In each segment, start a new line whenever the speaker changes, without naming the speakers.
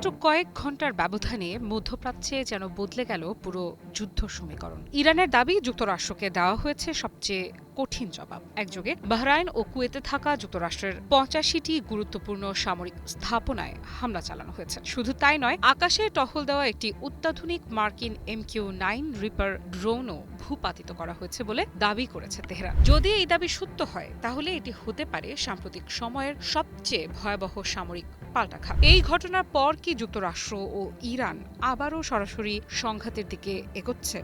মাত্র কয়েক ঘণ্টার ব্যবধানে মধ্যপ্রাচ্যে যেন বদলে গেল পুরো যুদ্ধ সমীকরণ। ইরানের দাবি যুক্তরাষ্ট্রকে দেওয়া হয়েছে সবচেয়ে কঠিন জবাব। একযোগে বাহরাইন ও কুয়েতে থাকা যুক্তরাষ্ট্রের ৮৫টি গুরুত্বপূর্ণ সামরিক স্থাপনায় হামলা চালানো হয়েছে। শুধু তাই নয়, আকাশে টহল দেওয়া একটি অত্যাধুনিক মার্কিন MQ-9 রিপার ড্রোনও ভূপাতিত করা হয়েছে বলে দাবি করেছে তেহরান। যদি এই দাবি সত্য হয়, তাহলে এটি হতে পারে সাম্প্রতিক সময়ের সবচেয়ে ভয়াবহ সামরিক পাল্টাঘাত। এই ঘটনার পর কি যুক্তরাষ্ট্র ও ইরান আবারও সরাসরি সংঘাতের দিকে এগোচ্ছে?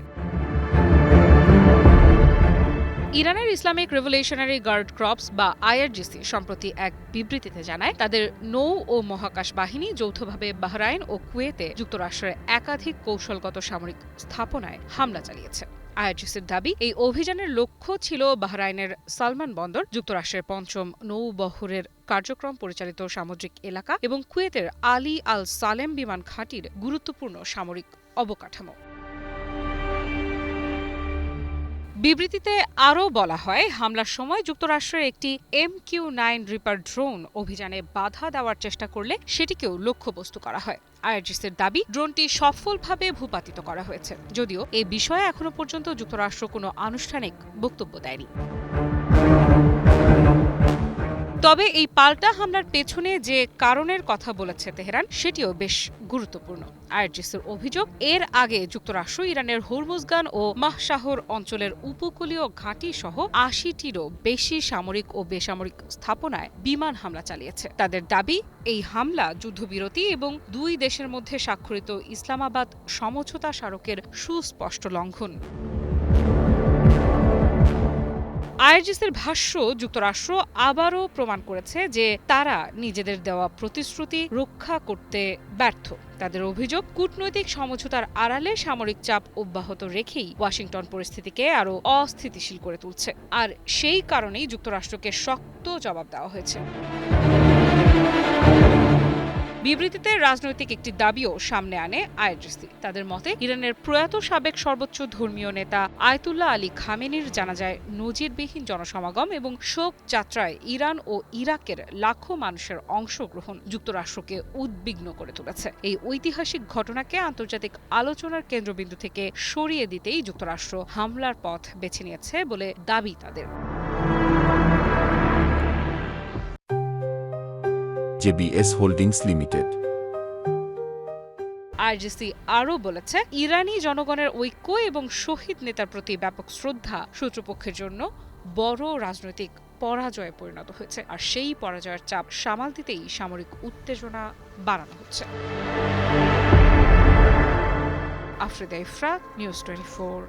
ইরানের ইসলামিক রেভলিউশনারি গার্ড ক্রপস বা IRGC সম্প্রতি এক বিবৃতিতে জানায়, তাদের নৌ ও মহাকাশ বাহিনী যৌথভাবে বাহরাইন ও কুয়েতে যুক্তরাষ্ট্রের একাধিক কৌশলগত সামরিক স্থাপনায় হামলা চালিয়েছে। IRGCর দাবি, এই অভিযানের লক্ষ্য ছিল বাহরাইনের সালমান বন্দর, যুক্তরাষ্ট্রের পঞ্চম নৌবহরের কার্যক্রম পরিচালিত সামুদ্রিক এলাকা এবং কুয়েতের আলী আল সালেম বিমান ঘাঁটির গুরুত্বপূর্ণ সামরিক অবকাঠামো। বিবৃতিতে আরও বলা হয়, হামলার সময় যুক্তরাষ্ট্রের একটি MQ-9 রিপার ড্রোন অভিযানে বাধা দেওয়ার চেষ্টা করলে সেটিকেও লক্ষ্যবস্তু করা হয়। IRGCর দাবি, ড্রোনটি সফলভাবে ভূপাতিত করা হয়েছে, যদিও এ বিষয়ে এখনো পর্যন্ত যুক্তরাষ্ট্র কোনো আনুষ্ঠানিক বক্তব্য দেয়নি। তবে এই পাল্টা হামলার পেছনে যে কারণের কথা বলেছে তেহরান, সেটিও বেশ গুরুত্বপূর্ণ। IRGCর অভিযোগ, এর আগে যুক্তরাষ্ট্র ইরানের হরমুজগান ও মাহশাহর অঞ্চলের উপকূলীয় ঘাঁটি সহ ৮০টিরও বেশি সামরিক ও বেসামরিক স্থাপনায় বিমান হামলা চালিয়েছে। তাদের দাবি, এই হামলা যুদ্ধবিরতি এবং দুই দেশের মধ্যে স্বাক্ষরিত ইসলামাবাদ সমঝোতা স্মারকের সুস্পষ্ট লঙ্ঘন। IRGCর ভাষ্য, যুক্তরাষ্ট্র আবারও প্রমাণ করেছে যে তারা নিজেদের দেওয়া প্রতিশ্রুতি রক্ষা করতে ব্যর্থ। তাদের অভিযোগ, কূটনৈতিক সমঝোতার আড়ালে সামরিক চাপ অব্যাহত রেখেই ওয়াশিংটন পরিস্থিতিকে আরও অস্থিতিশীল করে তুলছে। আর সেই কারণেই যুক্তরাষ্ট্রকে শক্ত জবাব দেওয়া হয়েছে। বিবৃতিতে রাজনৈতিক একটি দাবিও সামনে আনে IRGC। তাদের মতে, ইরানের প্রয়াত সাবেক সর্বোচ্চ ধর্মীয় নেতা আয়াতুল্লাহ আলী খামেনির জানাজায় নজিরবিহীন জনসমাগম এবং শোক যাত্রায় ইরান ও ইরাকের লাখো মানুষের অংশগ্রহণ যুক্তরাষ্ট্রকে উদ্বিগ্ন করে তুলেছে। এই ঐতিহাসিক ঘটনাকে আন্তর্জাতিক আলোচনার কেন্দ্রবিন্দু থেকে সরিয়ে দিতেই যুক্তরাষ্ট্র হামলার পথ বেছে নিয়েছে বলে দাবি তাদের।
JBS holdings limited.
IRGC আরও বলেছে, ইরানি জনগণের ঐক্য এবং শহীদ নেতার প্রতি ব্যাপক শ্রদ্ধা শত্রুপক্ষের জন্য বড় রাজনৈতিক পরাজয়ে পরিণত হয়েছে, আর সেই পরাজয়ের চাপ সামাল দিতেই সামরিক উত্তেজনা বাড়ানো হচ্ছে। আফ্রিদা ইফরা, নিউজ 24।